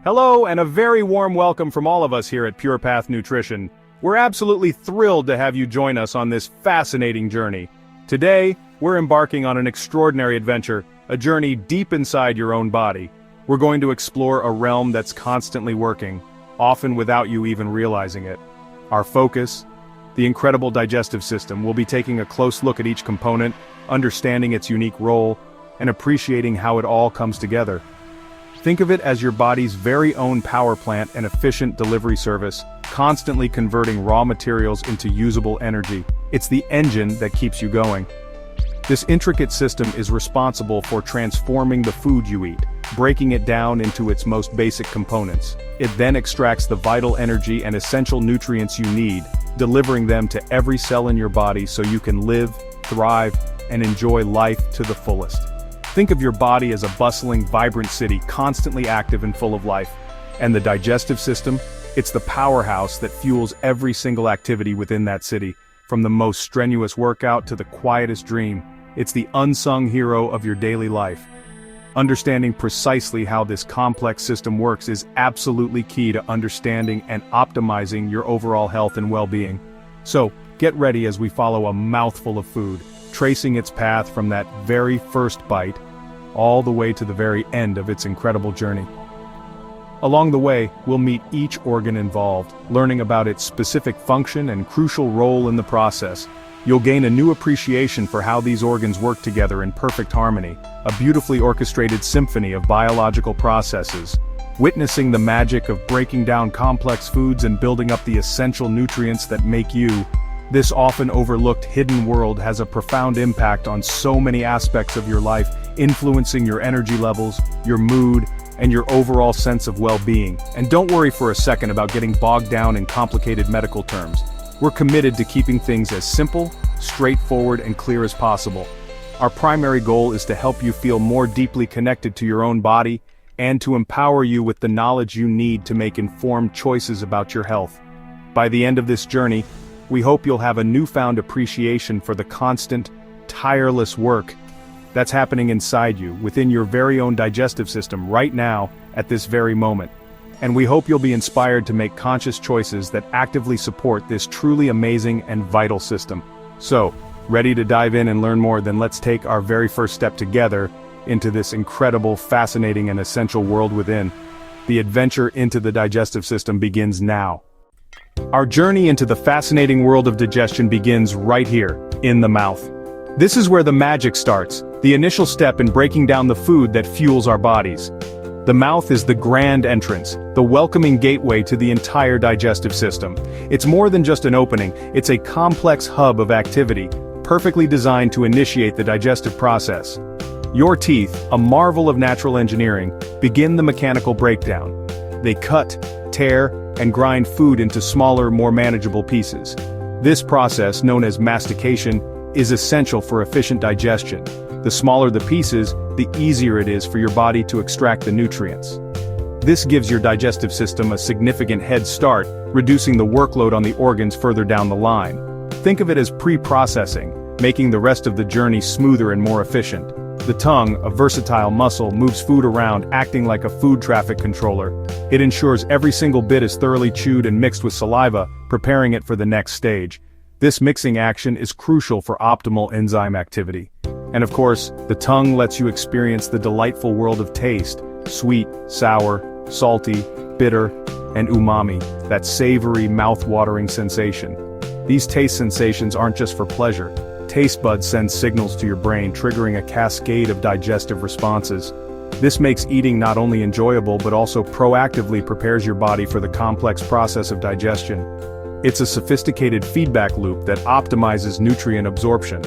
Hello and a very warm welcome from all of us here at Pure Path Nutrition. We're absolutely thrilled to have you join us on this fascinating journey. Today, we're embarking on an extraordinary adventure, a journey deep inside your own body. We're going to explore a realm that's constantly working, often without you even realizing it. Our focus, the incredible digestive system. We'll be taking a close look at each component, understanding its unique role, and appreciating how it all comes together. Think of it as your body's very own power plant and efficient delivery service, constantly converting raw materials into usable energy. It's the engine that keeps you going. This intricate system is responsible for transforming the food you eat, breaking it down into its most basic components. It then extracts the vital energy and essential nutrients you need, delivering them to every cell in your body so you can live, thrive, and enjoy life to the fullest. Think of your body as a bustling, vibrant city, constantly active and full of life. And the digestive system? It's the powerhouse that fuels every single activity within that city, from the most strenuous workout to the quietest dream. It's the unsung hero of your daily life. Understanding precisely how this complex system works is absolutely key to understanding and optimizing your overall health and well-being. So, get ready as we follow a mouthful of food, tracing its path from that very first bite, all the way to the very end of its incredible journey. Along the way, we'll meet each organ involved, learning about its specific function and crucial role in the process. You'll gain a new appreciation for how these organs work together in perfect harmony, a beautifully orchestrated symphony of biological processes. Witnessing the magic of breaking down complex foods and building up the essential nutrients that make you. This often overlooked hidden world has a profound impact on so many aspects of your life, influencing your energy levels, your mood, and your overall sense of well-being. And don't worry for a second about getting bogged down in complicated medical terms. We're committed to keeping things as simple, straightforward, and clear as possible. Our primary goal is to help you feel more deeply connected to your own body, and to empower you with the knowledge you need to make informed choices about your health. By the end of this journey, we hope you'll have a newfound appreciation for the constant, tireless work that's happening inside you, within your very own digestive system right now, at this very moment. And we hope you'll be inspired to make conscious choices that actively support this truly amazing and vital system. So, ready to dive in and learn more? Then let's take our very first step together into this incredible, fascinating, and essential world within. The adventure into the digestive system begins now. Our journey into the fascinating world of digestion begins right here, in the mouth. This is where the magic starts, the initial step in breaking down the food that fuels our bodies. The mouth is the grand entrance, the welcoming gateway to the entire digestive system. It's more than just an opening, it's a complex hub of activity, perfectly designed to initiate the digestive process. Your teeth, a marvel of natural engineering, begin the mechanical breakdown. They cut, tear, and grind food into smaller, more manageable pieces. This process, known as mastication, is essential for efficient digestion. The smaller the pieces, the easier it is for your body to extract the nutrients. This gives your digestive system a significant head start, reducing the workload on the organs further down the line. Think of it as pre-processing, making the rest of the journey smoother and more efficient. The tongue, a versatile muscle, moves food around, acting like a food traffic controller. It ensures every single bit is thoroughly chewed and mixed with saliva, preparing it for the next stage. This mixing action is crucial for optimal enzyme activity. And of course, the tongue lets you experience the delightful world of taste: sweet, sour, salty, bitter, and umami, that savory, mouth-watering sensation. These taste sensations aren't just for pleasure. Taste buds send signals to your brain, triggering a cascade of digestive responses. This makes eating not only enjoyable but also proactively prepares your body for the complex process of digestion. It's a sophisticated feedback loop that optimizes nutrient absorption.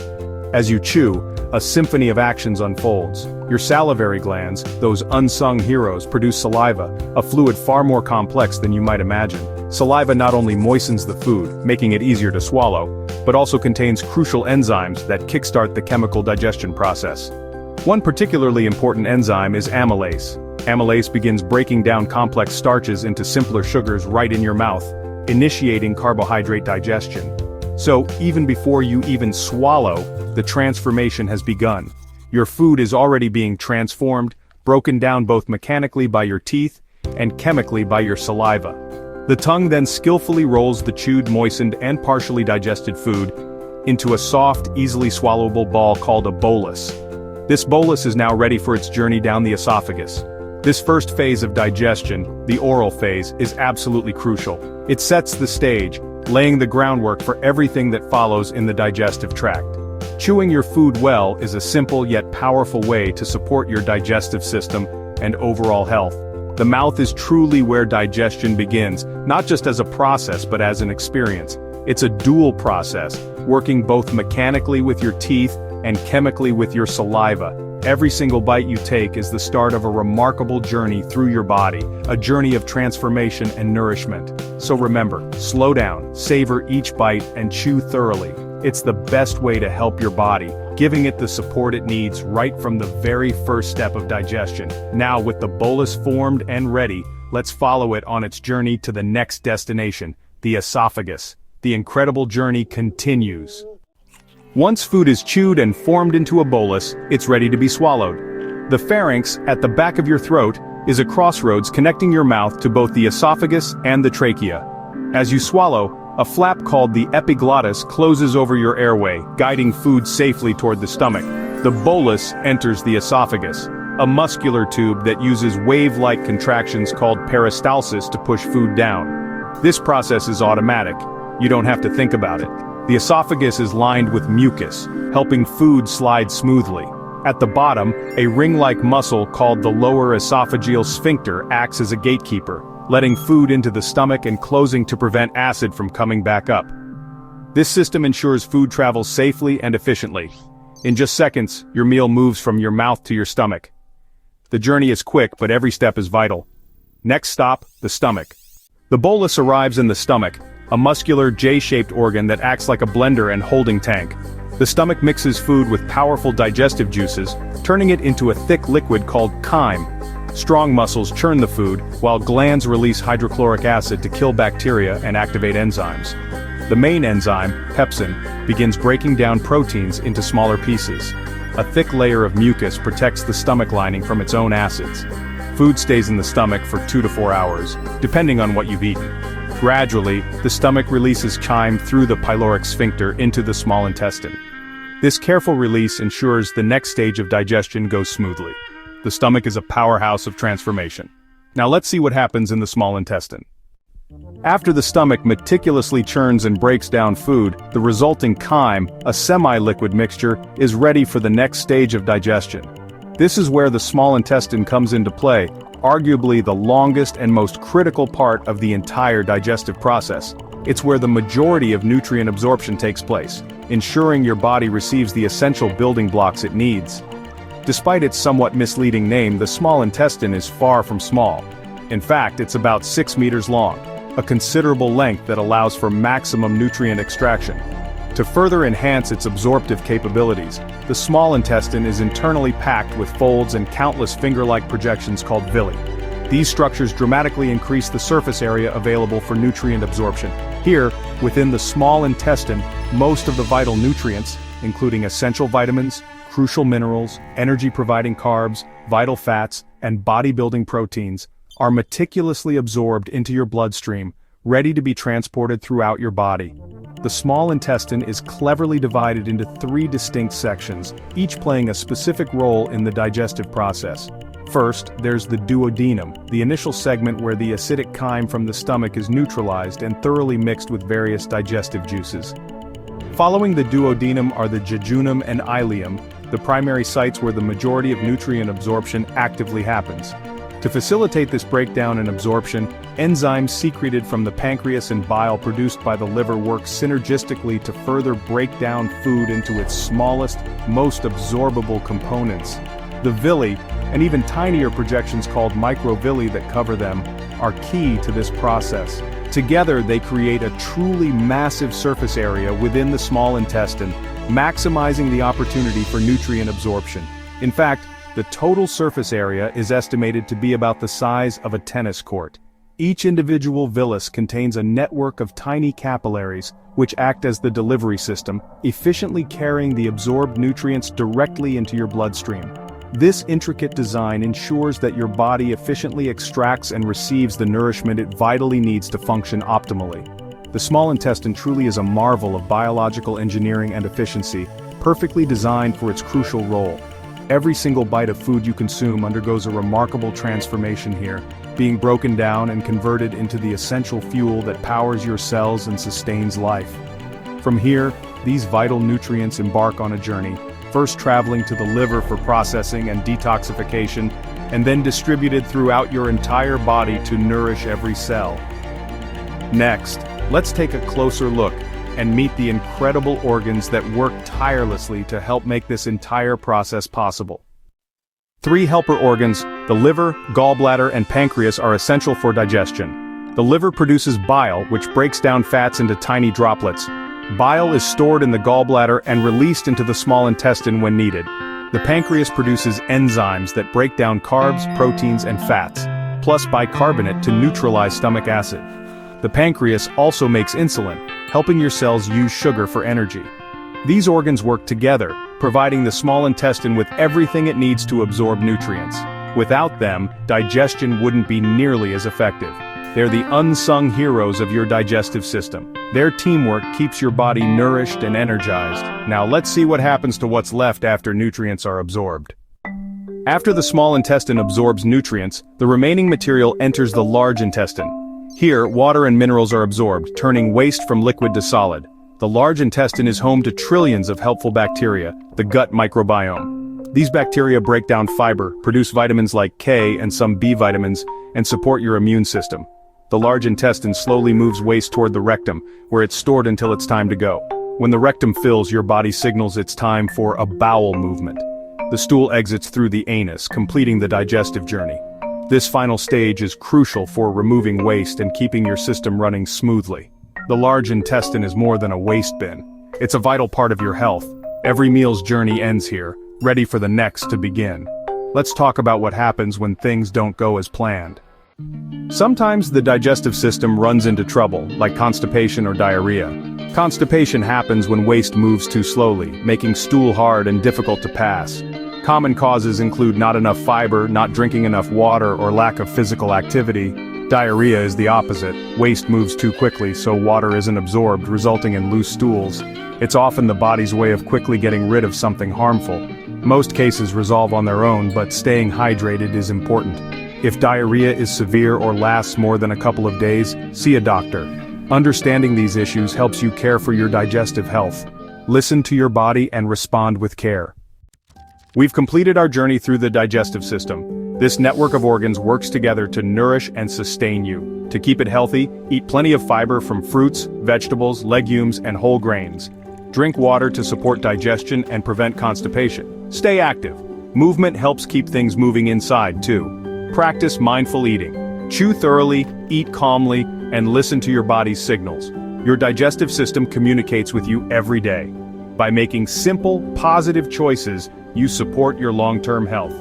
As you chew, a symphony of actions unfolds. Your salivary glands, those unsung heroes, produce saliva, a fluid far more complex than you might imagine. Saliva not only moistens the food, making it easier to swallow, but also contains crucial enzymes that kickstart the chemical digestion process. One particularly important enzyme is amylase. Amylase begins breaking down complex starches into simpler sugars right in your mouth, initiating carbohydrate digestion. So, even before you even swallow, the transformation has begun. Your food is already being transformed, broken down both mechanically by your teeth, and chemically by your saliva. The tongue then skillfully rolls the chewed, moistened, and partially digested food into a soft, easily swallowable ball called a bolus. This bolus is now ready for its journey down the esophagus. This first phase of digestion, the oral phase, is absolutely crucial. It sets the stage, laying the groundwork for everything that follows in the digestive tract. Chewing your food well is a simple yet powerful way to support your digestive system and overall health. The mouth is truly where digestion begins, not just as a process but as an experience. It's a dual process, working both mechanically with your teeth and chemically with your saliva. Every single bite you take is the start of a remarkable journey through your body, a journey of transformation and nourishment. So remember, slow down, savor each bite, and chew thoroughly. It's the best way to help your body, giving it the support it needs right from the very first step of digestion. Now, with the bolus formed and ready, let's follow it on its journey to the next destination, the esophagus. The incredible journey continues. Once food is chewed and formed into a bolus, it's ready to be swallowed. The pharynx, at the back of your throat, is a crossroads connecting your mouth to both the esophagus and the trachea. As you swallow, a flap called the epiglottis closes over your airway, guiding food safely toward the stomach. The bolus enters the esophagus, a muscular tube that uses wave-like contractions called peristalsis to push food down. This process is automatic. You don't have to think about it. The esophagus is lined with mucus, helping food slide smoothly. At the bottom, a ring-like muscle called the lower esophageal sphincter acts as a gatekeeper, letting food into the stomach and closing to prevent acid from coming back up. This system ensures food travels safely and efficiently. In just seconds, your meal moves from your mouth to your stomach. The journey is quick, but every step is vital. Next stop, the stomach. The bolus arrives in the stomach, a muscular J-shaped organ that acts like a blender and holding tank. The stomach mixes food with powerful digestive juices, turning it into a thick liquid called chyme. Strong muscles churn the food, while glands release hydrochloric acid to kill bacteria and activate enzymes. The main enzyme, pepsin, begins breaking down proteins into smaller pieces. A thick layer of mucus protects the stomach lining from its own acids. Food stays in the stomach for 2 to 4 hours, depending on what you've eaten. Gradually, the stomach releases chyme through the pyloric sphincter into the small intestine. This careful release ensures the next stage of digestion goes smoothly. The stomach is a powerhouse of transformation. Now let's see what happens in the small intestine. After the stomach meticulously churns and breaks down food, the resulting chyme, a semi-liquid mixture, is ready for the next stage of digestion. This is where the small intestine comes into play, arguably the longest and most critical part of the entire digestive process. It's where the majority of nutrient absorption takes place, ensuring your body receives the essential building blocks it needs. Despite its somewhat misleading name, the small intestine is far from small. In fact, it's about 6 meters long, a considerable length that allows for maximum nutrient extraction. To further enhance its absorptive capabilities, the small intestine is internally packed with folds and countless finger-like projections called villi. These structures dramatically increase the surface area available for nutrient absorption. Here, within the small intestine, most of the vital nutrients, including essential vitamins, crucial minerals, energy-providing carbs, vital fats, and body-building proteins, are meticulously absorbed into your bloodstream, ready to be transported throughout your body. The small intestine is cleverly divided into 3 distinct sections, each playing a specific role in the digestive process. First, there's the duodenum, the initial segment where the acidic chyme from the stomach is neutralized and thoroughly mixed with various digestive juices. Following the duodenum are the jejunum and ileum, the primary sites where the majority of nutrient absorption actively happens. To facilitate this breakdown and absorption, enzymes secreted from the pancreas and bile produced by the liver work synergistically to further break down food into its smallest, most absorbable components. The villi, and even tinier projections called microvilli that cover them, are key to this process. Together they create a truly massive surface area within the small intestine, maximizing the opportunity for nutrient absorption. In fact, the total surface area is estimated to be about the size of a tennis court. Each individual villus contains a network of tiny capillaries, which act as the delivery system, efficiently carrying the absorbed nutrients directly into your bloodstream. This intricate design ensures that your body efficiently extracts and receives the nourishment it vitally needs to function optimally. The small intestine truly is a marvel of biological engineering and efficiency, perfectly designed for its crucial role. Every single bite of food you consume undergoes a remarkable transformation here, being broken down and converted into the essential fuel that powers your cells and sustains life. From here, these vital nutrients embark on a journey, first traveling to the liver for processing and detoxification, and then distributed throughout your entire body to nourish every cell. Next, let's take a closer look and meet the incredible organs that work tirelessly to help make this entire process possible. 3 helper organs, the liver, gallbladder, and pancreas, are essential for digestion. The liver produces bile, which breaks down fats into tiny droplets. Bile is stored in the gallbladder and released into the small intestine when needed. The pancreas produces enzymes that break down carbs, proteins, and fats, plus bicarbonate to neutralize stomach acid. The pancreas also makes insulin, helping your cells use sugar for energy. These organs work together, providing the small intestine with everything it needs to absorb nutrients. Without them, digestion wouldn't be nearly as effective. They're the unsung heroes of your digestive system. Their teamwork keeps your body nourished and energized. Now let's see what happens to what's left after nutrients are absorbed. After the small intestine absorbs nutrients, the remaining material enters the large intestine. Here, water and minerals are absorbed, turning waste from liquid to solid. The large intestine is home to trillions of helpful bacteria, the gut microbiome. These bacteria break down fiber, produce vitamins like K and some B vitamins, and support your immune system. The large intestine slowly moves waste toward the rectum, where it's stored until it's time to go. When the rectum fills, your body signals it's time for a bowel movement. The stool exits through the anus, completing the digestive journey. This final stage is crucial for removing waste and keeping your system running smoothly. The large intestine is more than a waste bin. It's a vital part of your health. Every meal's journey ends here, ready for the next to begin. Let's talk about what happens when things don't go as planned. Sometimes the digestive system runs into trouble, like constipation or diarrhea. Constipation happens when waste moves too slowly, making stool hard and difficult to pass. Common causes include not enough fiber, not drinking enough water, or lack of physical activity. Diarrhea is the opposite. Waste moves too quickly, so water isn't absorbed, resulting in loose stools. It's often the body's way of quickly getting rid of something harmful. Most cases resolve on their own, but staying hydrated is important. If diarrhea is severe or lasts more than a couple of days, see a doctor. Understanding these issues helps you care for your digestive health. Listen to your body and respond with care. We've completed our journey through the digestive system. This network of organs works together to nourish and sustain you. To keep it healthy, eat plenty of fiber from fruits, vegetables, legumes, and whole grains. Drink water to support digestion and prevent constipation. Stay active. Movement helps keep things moving inside, too. Practice mindful eating. Chew thoroughly, eat calmly, and listen to your body's signals. Your digestive system communicates with you every day. By making simple, positive choices, you support your long-term health.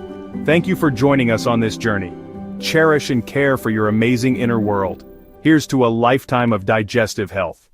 Thank you for joining us on this journey. Cherish and care for your amazing inner world. Here's to a lifetime of digestive health.